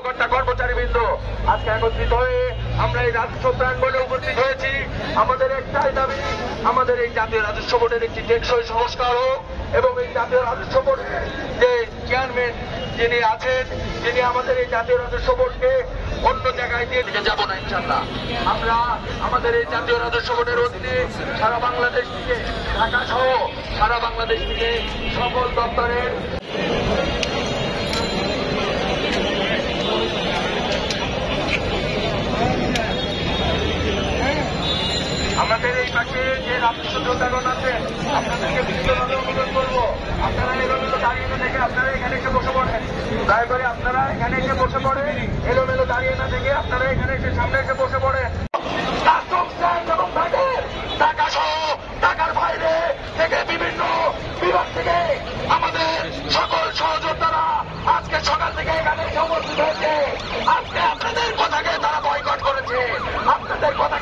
কর্মচারীবৃন্দ আজকে একত্রিত হয়ে আমরা এই রাজস্ব প্রাঙ্গণে উপস্থিত হয়েছি। আমাদের একটাই দাবি, আমাদের এই জাতীয় রাজস্ব বোর্ডের একটি টেকসই সংস্কার হোক এবং এই জাতীয় রাজস্ব বোর্ডের যে চেয়ারম্যান যিনি আছেন, যিনি আমাদের এই জাতীয় রাজস্ব বোর্ডকে অন্য জায়গায় দিয়ে দিকে যাবো না ইনশাল্লাহ। আমরা আমাদের এই জাতীয় রাজস্ব বোর্ডের অধীনে সারা বাংলাদেশ থেকে, ঢাকা সহ সারা বাংলাদেশ থেকে সকল দপ্তরের আমাদের এই পাশে যে রাজস্ব যোদ্ধাগণ আছে আপনাদেরকে বিশেষভাবে অনুরোধ করবো, আপনারা এলোমেলো দাঁড়িয়ে না থেকে আপনারা এখানে এসে বসে পড়েন। দয়া করে আপনারা এখানে এসে বসে পড়ে, এলোমেলো দাঁড়িয়ে না থেকে আপনারা এখানে এসে সামনে এসে বসে পড়েন। ঢাকা সহ ঢাকার বাইরে থেকে বিভিন্ন বিভাগ থেকে আমাদের সকল সহযোদ্ধারা আজকে সকাল থেকে এখানে এসে উপস্থিত হয়েছে। আজকে আপনাদের কথাকে তারা বয়কট করেছে, আপনাদের কথা